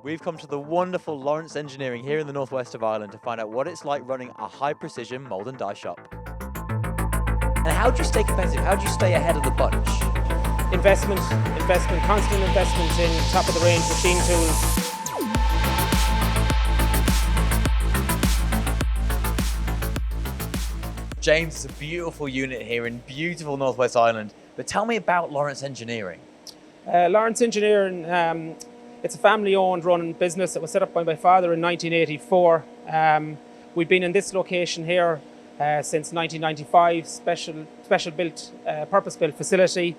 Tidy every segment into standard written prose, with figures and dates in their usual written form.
We've come to the wonderful Lawrence Engineering here in the northwest of Ireland to find out what it's like running a high-precision mould and die shop. And how do you stay competitive? How do you stay ahead of the bunch? Investment, constant investment in top-of-the-range machine tools. James, it's a beautiful unit here in beautiful northwest Ireland, but tell me about Lawrence Engineering. Lawrence Engineering, it's a family-owned run business that was set up by my father in 1984. We've been in this location here since 1995, special-built, purpose-built facility.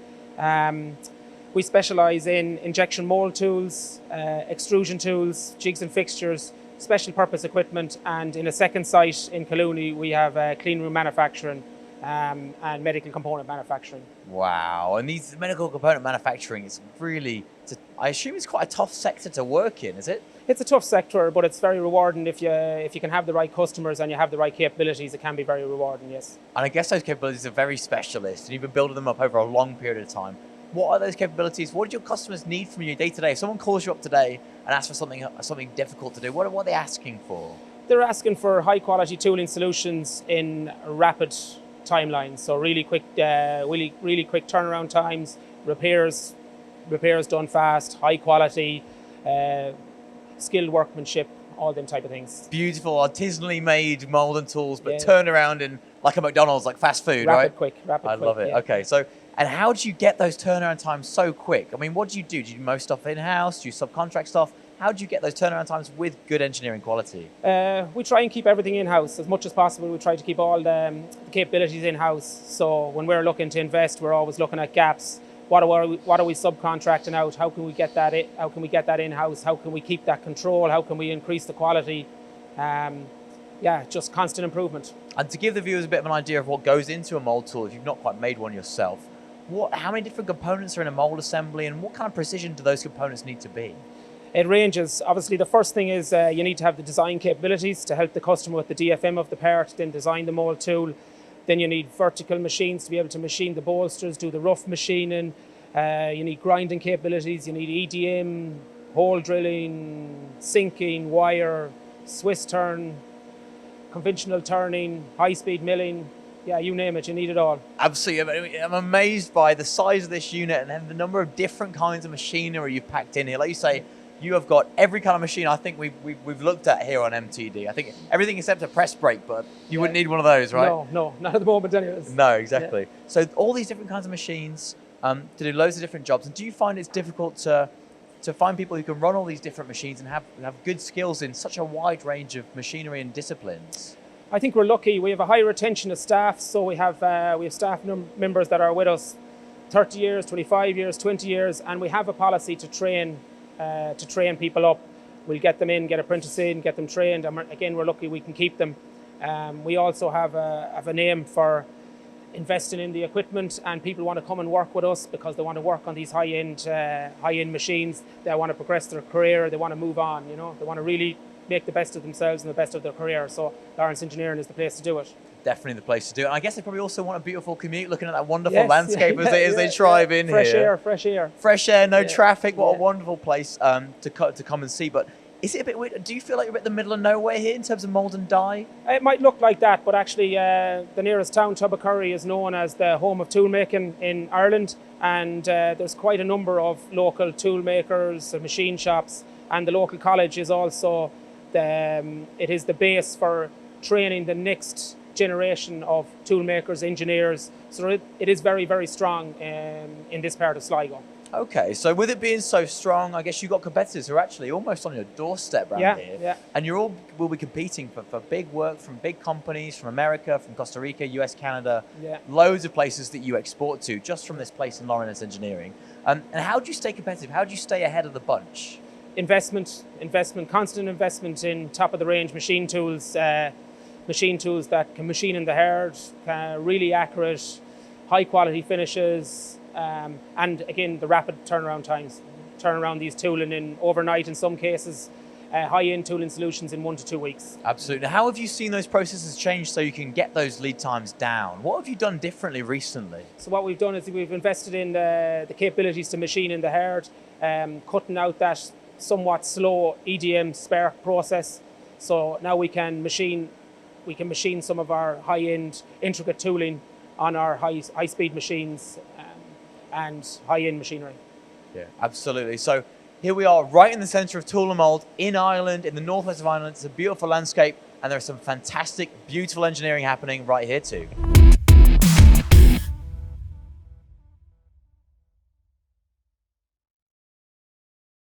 We specialise in injection mould tools, extrusion tools, jigs and fixtures, special purpose equipment, and in a second site in Collooney we have clean room manufacturing and medical component manufacturing. Wow, and these medical component manufacturing is really, I assume it's quite a tough sector to work in, is it? It's a tough sector, but it's very rewarding if you can have the right customers and you have the right capabilities. It can be very rewarding, yes. And I guess those capabilities are very specialist, and you've been building them up over a long period of time. What are those capabilities? What do your customers need from you day to day? If someone calls you up today and asks for something difficult to do, what are they asking for? They're asking for high quality tooling solutions in rapid timelines. So really quick turnaround times, repairs done fast, high quality, skilled workmanship, all them type of things. Beautiful, artisanally made mould and tools, but turn around in like a McDonald's, like fast food, right? Rapid, quick. I love it. Yeah. Okay, so, and how do you get those turnaround times so quick? I mean, what do you do? Do you do most stuff in-house? Do you subcontract stuff? How do you get those turnaround times with good engineering quality? We try and keep everything in-house as much as possible. We try to keep all the capabilities in-house. So when we're looking to invest, we're always looking at gaps. What are we subcontracting out? How can we get that in? How can we get that in-house? How can we keep that control? How can we increase the quality? Just constant improvement. And to give the viewers a bit of an idea of what goes into a mould tool, if you've not quite made one yourself, how many different components are in a mould assembly, and what kind of precision do those components need to be? It ranges. Obviously, the first thing is you need to have the design capabilities to help the customer with the DFM of the part, then design the mould tool. Then you need vertical machines to be able to machine the bolsters, do the rough machining. You need grinding capabilities, you need EDM, hole drilling, sinking, wire, Swiss turn, conventional turning, high-speed milling. Yeah, you name it, you need it all. Absolutely. I'm amazed by the size of this unit and then the number of different kinds of machinery you've packed in here. Like you say, you have got every kind of machine I think we've looked at here on MTD. I think everything except a press brake, but you wouldn't need one of those, right? No, not at the moment anyways. No, exactly. Yeah. So all these different kinds of machines to do loads of different jobs. And do you find it's difficult to find people who can run all these different machines and have good skills in such a wide range of machinery and disciplines? I think we're lucky. We have a high retention of staff, so we have staff members that are with us 30 years, 25 years, 20 years, and we have a policy to train people up. We'll get them in, get apprentices in, get them trained, and again, we're lucky we can keep them. We also have a name for investing in the equipment, and people want to come and work with us because they want to work on these high-end machines. They want to progress their career, they want to move on, they want to really make the best of themselves and the best of their career. So Lawrence Engineering is the place to do it. Definitely the place to do it. And I guess they probably also want a beautiful commute looking at that wonderful landscape as they drive in here. Fresh air. Fresh air, no traffic. What a wonderful place to come and see. But is it a bit weird? Do you feel like you're at the middle of nowhere here in terms of mould and die? It might look like that, but actually the nearest town, Tubbercurry, is known as the home of tool making in Ireland. And there's quite a number of local tool makers and machine shops. And the local college is also it is the base for training the next generation of tool makers, engineers. So it is very, very strong in this part of Sligo. Okay, so with it being so strong, I guess you've got competitors who are actually almost on your doorstep around here. Yeah. And you all will be competing for big work from big companies, from America, from Costa Rica, US, Canada, loads of places that you export to just from this place in Lawrence Engineering. And how do you stay competitive? How do you stay ahead of the bunch? Investment, constant investment in top-of-the-range machine tools that can machine in the hard, really accurate, high-quality finishes, and again, the rapid turnaround times. Turn around these tooling in overnight in some cases, high-end tooling solutions in 1 to 2 weeks. Absolutely. How have you seen those processes change so you can get those lead times down? What have you done differently recently? So what we've done is we've invested in the capabilities to machine in the hard, cutting out that somewhat slow EDM spark process. So now we can machine some of our high-end intricate tooling on our high-speed machines and high-end machinery. Yeah, absolutely. So here we are right in the centre of Tool and Mould in Ireland, in the northwest of Ireland. It's a beautiful landscape, and there's some fantastic, beautiful engineering happening right here too.